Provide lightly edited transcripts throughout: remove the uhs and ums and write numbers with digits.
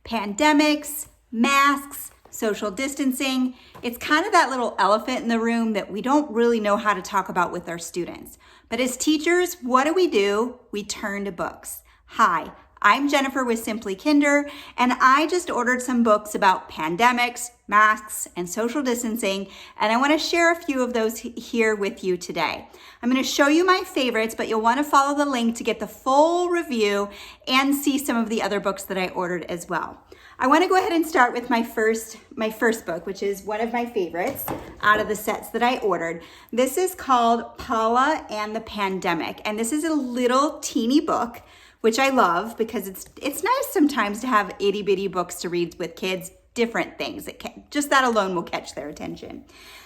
Pandemics, masks, social distancing. It's kind of that little elephant in the room that we don't really know how to talk about with our students. But as teachers, what do? We turn to books. Hi, I'm Jennifer with Simply Kinder, and I just ordered some books about pandemics, masks, and social distancing, and I want to share a few of those here with you today. I'm going to show you my favorites, but you'll want to follow the link to get the full review and see some of the other books that I ordered as well. I want to go ahead and start with my first book, which is one of my favorites out of the sets that I ordered. This is called Paula and the Pandemic, and this is a little teeny book, which I love because it's nice sometimes to have itty bitty books to read with kids, different things. Just that alone will catch their attention.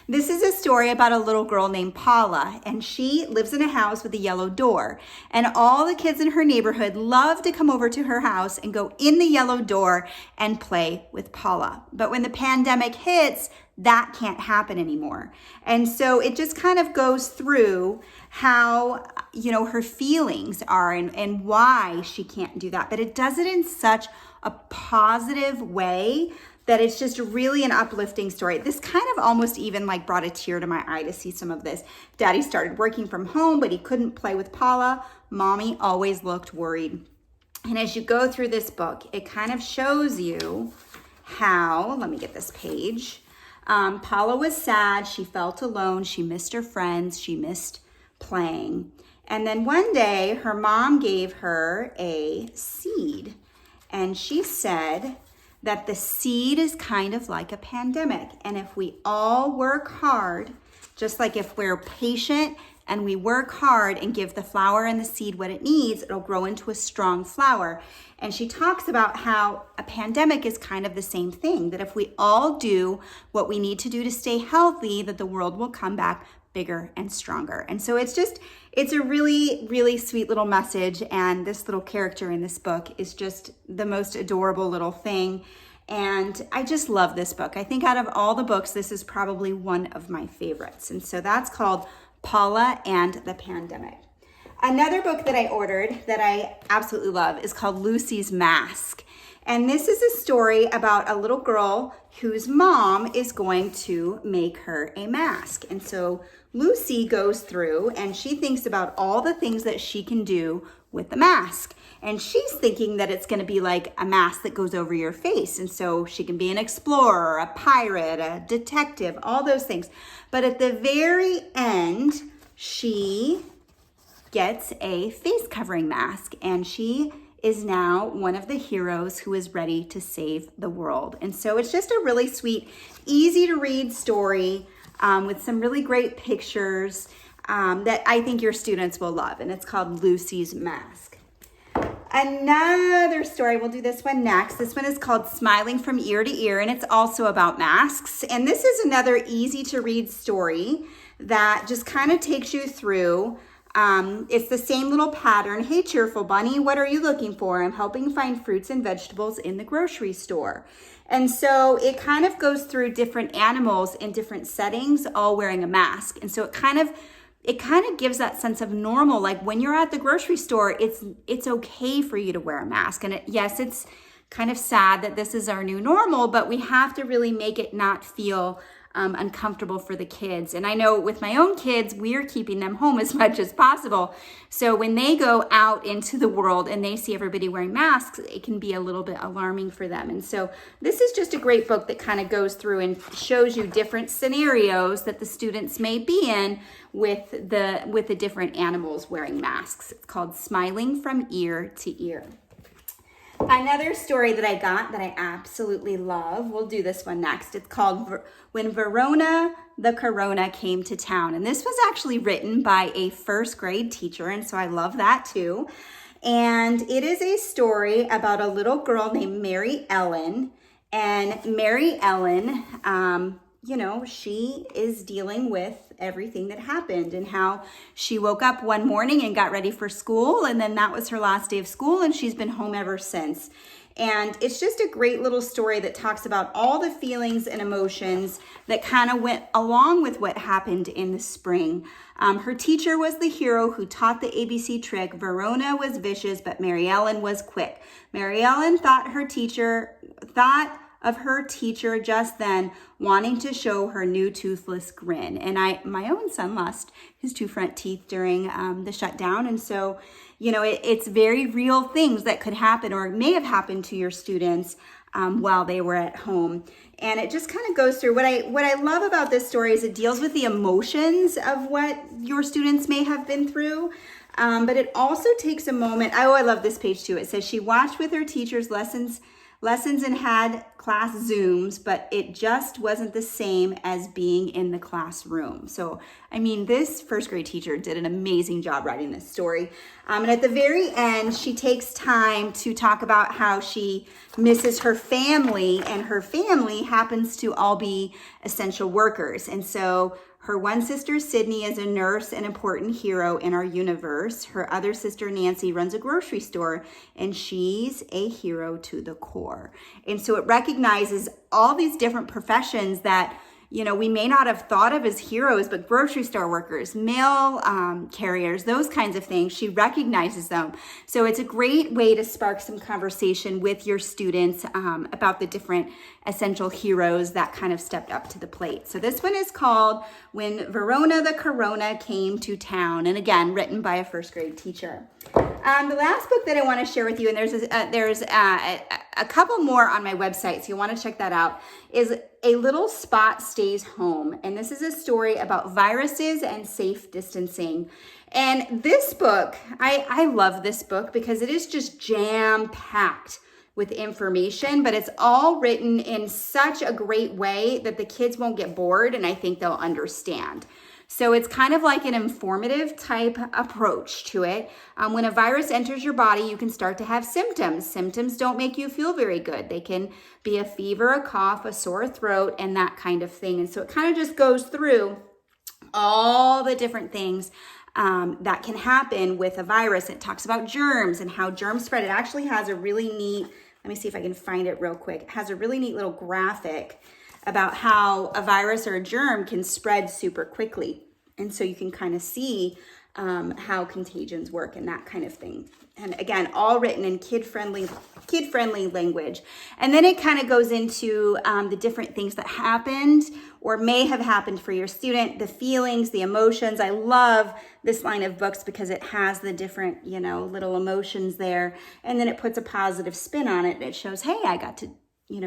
This is a story about a little girl named Paula, and she lives in a house with a yellow door. And all the kids in her neighborhood love to come over to her house and go in the yellow door and play with Paula. But when the pandemic hits, that can't happen anymore. And so it just kind of goes through how, her feelings are and why she can't do that. But it does it in such a positive way that it's just really an uplifting story. This kind of almost even brought a tear to my eye to see some of this. Daddy started working from home, but he couldn't play with Paula. Mommy always looked worried. And as you go through this book, it kind of shows you how, let me get this page. Paula was sad, she felt alone, she missed her friends, she missed playing. And then one day her mom gave her a seed, and she said that the seed is kind of like a pandemic. And if we all work hard, just like if we're patient and we work hard and give the flower and the seed what it needs, it'll grow into a strong flower. And she talks about how a pandemic is kind of the same thing, that if we all do what we need to do to stay healthy, that the world will come back bigger and stronger. And so it's a really, really sweet little message. And this little character in this book is just the most adorable little thing. And I just love this book. I think out of all the books, this is probably one of my favorites. And so that's called Paula and the Pandemic. Another book that I ordered that I absolutely love is called Lucy's Mask. And this is a story about a little girl whose mom is going to make her a mask. And so Lucy goes through and she thinks about all the things that she can do with the mask. And she's thinking that it's going to be like a mask that goes over your face. And so she can be an explorer, a pirate, a detective, all those things. But at the very end, she gets a face covering mask, and she is now one of the heroes who is ready to save the world. And so it's just a really sweet, easy to read story with some really great pictures that I think your students will love. And it's called Lucy's Mask. Another story, we'll do this one next. This one is called Smiling from Ear to Ear, and it's also about masks. And this is another easy to read story that just kind of takes you through. It's the same little pattern. Hey, cheerful bunny, what are you looking for? I'm helping find fruits and vegetables in the grocery store. And so it kind of goes through different animals in different settings, all wearing a mask. And so it kind of gives that sense of normal. Like when you're at the grocery store, it's okay for you to wear a mask. And yes, it's kind of sad that this is our new normal, but we have to really make it not feel uncomfortable for the kids. And I know with my own kids, we're keeping them home as much as possible. So when they go out into the world and they see everybody wearing masks, it can be a little bit alarming for them. And so this is just a great book that kind of goes through and shows you different scenarios that the students may be in with the different animals wearing masks. It's called Smiling from Ear to Ear. Another story that I got that I absolutely love, we'll do this one next. It's called When Verona the Corona Came to Town. And this was actually written by a first grade teacher, and so I love that too. And it is a story about a little girl named Mary Ellen. And Mary Ellen, she is dealing with everything that happened and how she woke up one morning and got ready for school, and then that was her last day of school, and she's been home ever since. And it's just a great little story that talks about all the feelings and emotions that kind of went along with what happened in the spring. Her teacher was the hero who taught the ABC trick. Verona was vicious, but Mary Ellen was quick. Mary Ellen thought of her teacher just then, wanting to show her new toothless grin. And my own son lost his 2 front teeth during the shutdown. And so, it's very real things that could happen or may have happened to your students while they were at home. And it just kind of goes through what I love about this story is it deals with the emotions of what your students may have been through. But it also takes a moment. I love this page too. It says she watched with her teacher's lessons and had class Zooms, but it just wasn't the same as being in the classroom. So, this first grade teacher did an amazing job writing this story. And at the very end, she takes time to talk about how she misses her family, and her family happens to all be essential workers. And so her one sister, Sydney, is a nurse, an important hero in our universe. Her other sister, Nancy, runs a grocery store, and she's a hero to the core. And so it recognizes all these different professions that, we may not have thought of as heroes, but grocery store workers, mail carriers, those kinds of things, she recognizes them. So it's a great way to spark some conversation with your students about the different essential heroes that kind of stepped up to the plate. So this one is called When Verona the Corona Came to Town, and again, written by a first grade teacher. The last book that I want to share with you, and there's a couple more on my website, so you want to check that out, is A Little Spot Stays Home. And this is a story about viruses and safe distancing. And this book, I love this book because it is just jam-packed with information, but it's all written in such a great way that the kids won't get bored, and I think they'll understand. So it's kind of like an informative type approach to it. When a virus enters your body, you can start to have symptoms. Symptoms don't make you feel very good. They can be a fever, a cough, a sore throat, and that kind of thing. And so it kind of just goes through all the different things that can happen with a virus. It talks about germs and how germs spread. It actually has a really neat, let me see if I can find it real quick. It has a really neat little graphic about how a virus or a germ can spread super quickly. And so you can kind of see how contagions work and that kind of thing. And again, all written in kid-friendly language. And then it kind of goes into the different things that happened or may have happened for your student, the feelings, the emotions. I love this line of books because it has the different, little emotions there. And then it puts a positive spin on it. It shows, hey, I got to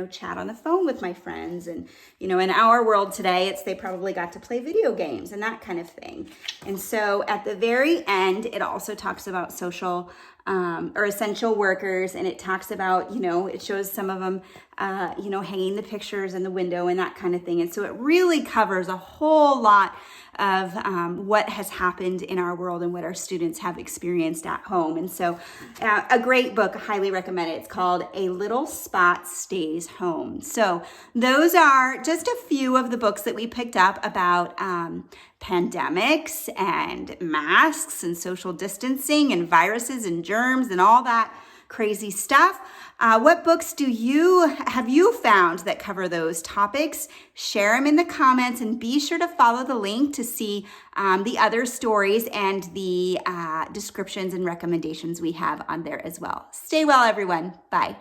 chat on the phone with my friends. And, in our world today, they probably got to play video games and that kind of thing. And so at the very end, it also talks about social or essential workers. And it talks about, it shows some of them, hanging the pictures in the window and that kind of thing. And so it really covers a whole lot of what has happened in our world and what our students have experienced at home. And so a great book, I highly recommend it. It's called A Little Spot Stays Home. So those are just a few of the books that we picked up about pandemics and masks and social distancing and viruses and germs and all that crazy stuff. What books have you found that cover those topics? Share them in the comments and be sure to follow the link to see the other stories and the descriptions and recommendations we have on there as well. Stay well, everyone. Bye.